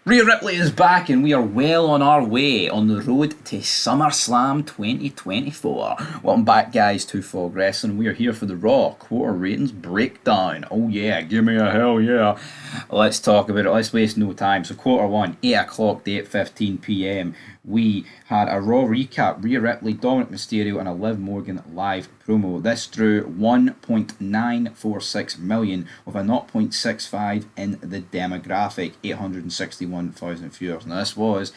Rhea Ripley is back, and we are well on our way on the road to SummerSlam 2024. Welcome back, guys, to Fog Wrestling. We are here for the Raw quarter ratings breakdown. Oh, yeah, give me a hell yeah. Let's talk about it. Let's waste no time. So, quarter one, 8 o'clock to 8:15 p.m. We had a Raw recap. Rhea Ripley, Dominic Mysterio, and a Liv Morgan live promo. This drew 1.946 million with a 0.65 in the demographic, 861,000 viewers. Now, this was,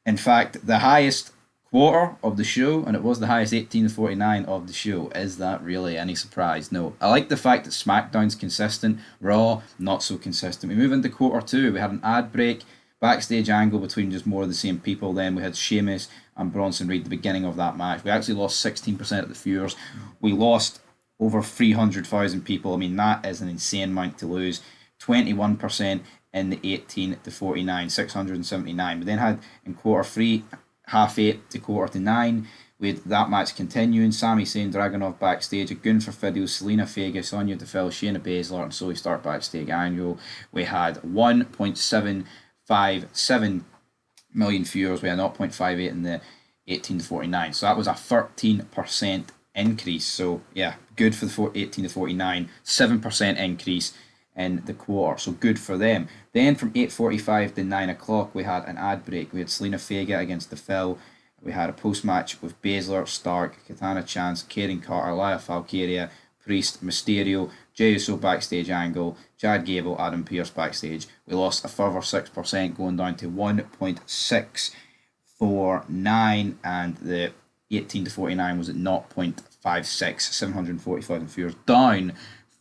in fact, the highest quarter of the show, and it was the highest 18 to 49 of the show. Is that really any surprise? No. I like the fact that SmackDown's consistent, Raw not so consistent. We move into quarter two. We had an ad break, backstage angle between just more of the same people. Then we had Sheamus and Bronson Reed at the beginning of that match. We actually lost 16% of the viewers. We lost over 300,000 people. I mean, that is an insane amount to lose. 21% in the 18 to 49, 679. We then had in quarter three, half 8 to quarter to 9. We had that match continuing. Sami Zayn, Dragunov backstage, a Gunther video, Selena Vega, Sonya Deville, Shayna Baszler, and so we start backstage angle. We had 1.757 million viewers. We had 0.58 in the 18 to 49. So that was a 13% increase. So yeah, good for the 18 to 49. 7% increase in the quarter. So good for them. Then from 8:45 to 9 o'clock, we had an ad break. We had Selena Vega against the Phil. We had a post-match with Baszler, Stark, Katana Chance, Karen Carter, Laya Valkyria, Priest, Mysterio, Jey Uso backstage angle, Chad Gable, Adam Pearce backstage. We lost a further 6% going down to 1.649, and the 18 to 49 was at 0.56, 745,000 viewers, down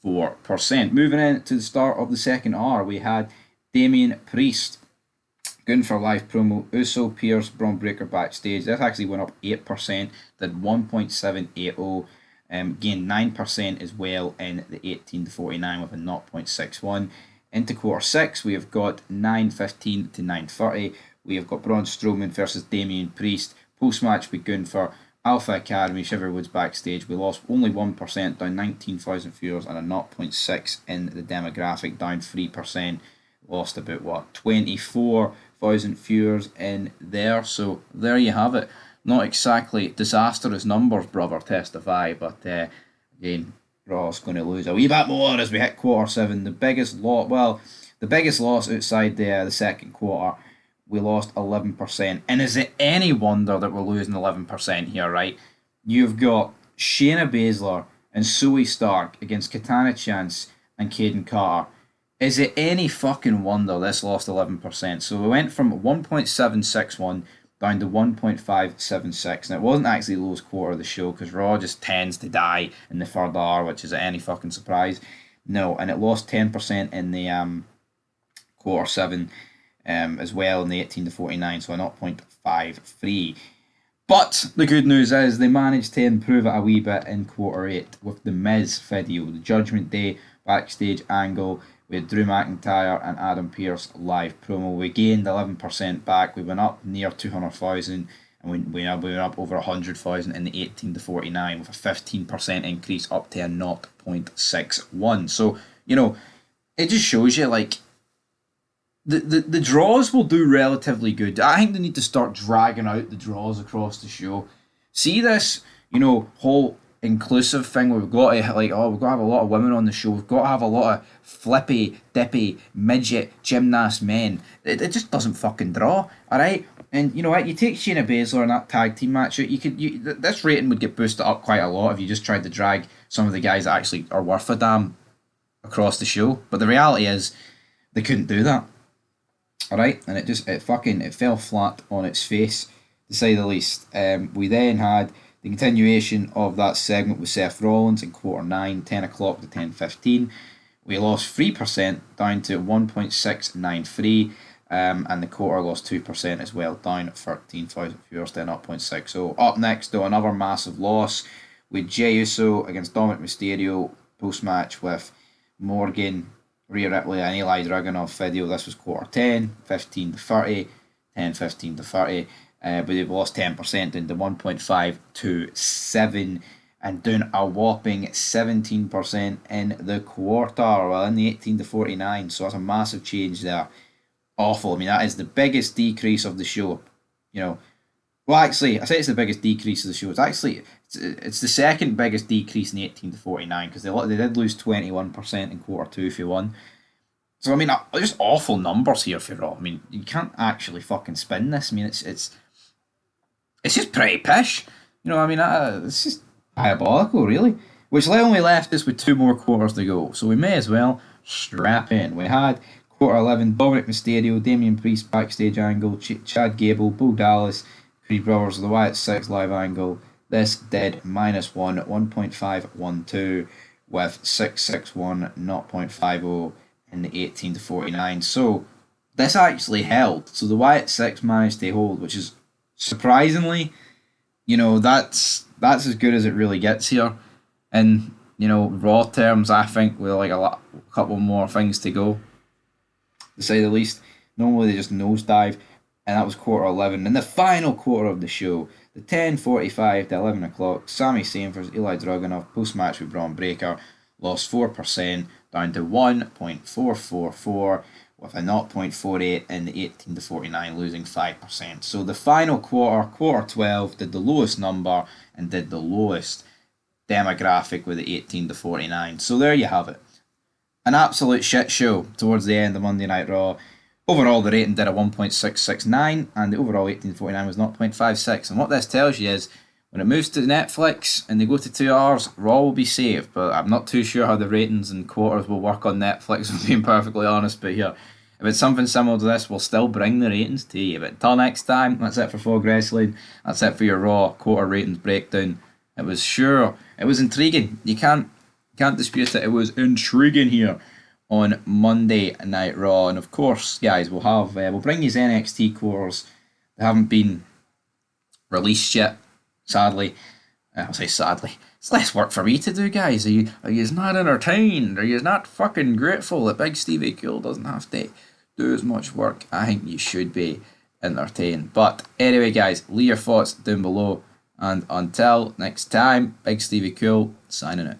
4%. Moving in to the start of the second hour, we had Damian Priest, Gunther live promo, Uso, Pierce, Braun Breaker backstage. That actually went up 8%, did 1.780, gained 9% as well in the 18 to 49 with a 0.61. Into quarter six, we have got 9:15 to 9:30. We have got Braun Strowman versus Damian Priest. Post-match with Gunther, Alpha Academy, Shiverwoods backstage. We lost only 1%, down 19,000 viewers, and a 0.6 in the demographic, down 3%. Lost about 24,000 viewers in there. So there you have it. Not exactly disastrous numbers, brother, testify, but again, Raw's going to lose a wee bit more as we hit quarter seven. The biggest loss outside the second quarter, we lost 11%. And is it any wonder that we're losing 11% here, right? You've got Shayna Baszler and Zoe Stark against Katana Chance and Caden Carter. Is it any fucking wonder this lost 11%? So we went from 1.761 down to 1.576, and it wasn't actually the lowest quarter of the show because Raw just tends to die in the third hour, which is any fucking surprise. No, and it lost 10% in the quarter seven as well in the 18 to 49, so a 0.53. But the good news is they managed to improve it a wee bit in quarter eight with the Miz video, the Judgment Day backstage angle. We had Drew McIntyre and Adam Pearce live promo. We gained 11% back. We went up near 200,000, and we went up over 100,000 in the 18 to 49 with a 15% increase up to a 0.61. So, it just shows you, like, the draws will do relatively good. I think they need to start dragging out the draws across the show. See this, whole inclusive thing where we've got to we've got to have a lot of women on the show. We've got to have a lot of flippy, dippy, midget, gymnast men. It just doesn't fucking draw, alright? And you know what? You take Shayna Baszler in that tag team match, this rating would get boosted up quite a lot if you just tried to drag some of the guys that actually are worth a damn across the show. But the reality is, they couldn't do that. Alright? And it fell flat on its face, to say the least. We then had the continuation of that segment with Seth Rollins in quarter 9, 10 o'clock to 10:15. We lost 3% down to 1.693, and the quarter lost 2% as well, down at 13,000 viewers to 0.60. Up next, though, another massive loss with Jey Uso against Dominic Mysterio post-match with Morgan, Rhea Ripley, and Eli Dragunov video. This was quarter 10, 15 to 30, 10, 15 to 30. But they've lost 10% into 1.527 and doing a whopping 17% in the quarter, well, in the 18 to 49. So that's a massive change there. awful. I mean, that is the biggest decrease of the show. You know, well, actually, I say it's the biggest decrease of the show. It's the second biggest decrease in the 18 to 49 because they did lose 21% in quarter two if you won. So I mean, just awful numbers here for Raw. I mean, you can't actually fucking spin this. I mean, it's just pretty pish. You know, I mean, it's just diabolical, really. Which only left us with two more quarters to go, so we may as well strap in. We had quarter 11, Dominic Mysterio, Damian Priest backstage angle, Chad Gable, Bo Dallas, Creed Brothers, the Wyatt 6 live angle. This did -1, 1.512 with 661, 0.50 in the 18 to 49. So this actually held. So the Wyatt 6 managed to hold, which is surprisingly, that's as good as it really gets here. And Raw terms, I think with like a couple more things to go, to say the least. Normally they just nosedive, and that was quarter 11. And the final quarter of the show, the 10:45 to 11 o'clock, Sami Zayn versus Eli Dragunov post match with Braun Breaker lost 4% down to 1.444 with a 0.48 in the 18 to 49, losing 5%. So the final quarter 12, did the lowest number and did the lowest demographic with the 18 to 49. So there you have it. An absolute shit show towards the end of Monday Night Raw. Overall, the rating did a 1.669, and the overall 18 to 49 was 0.56. And what this tells you is, when it moves to Netflix and they go to 2 hours, Raw will be saved. But I'm not too sure how the ratings and quarters will work on Netflix, if I'm being perfectly honest. But here, if it's something similar to this, we'll still bring the ratings to you. But until next time, that's it for Fog Wrestling. That's it for your Raw quarter ratings breakdown. It was intriguing. You can't dispute it. It was intriguing here on Monday Night Raw. And of course, guys, we'll bring you NXT quarters. They haven't been released yet, sadly. I'll say sadly. It's less work for me to do, guys. Are you not entertained? Are you not fucking grateful that Big Stevie Cool doesn't have to do as much work? I think you should be entertained. But anyway, guys, leave your thoughts down below. And until next time, Big Stevie Cool signing out.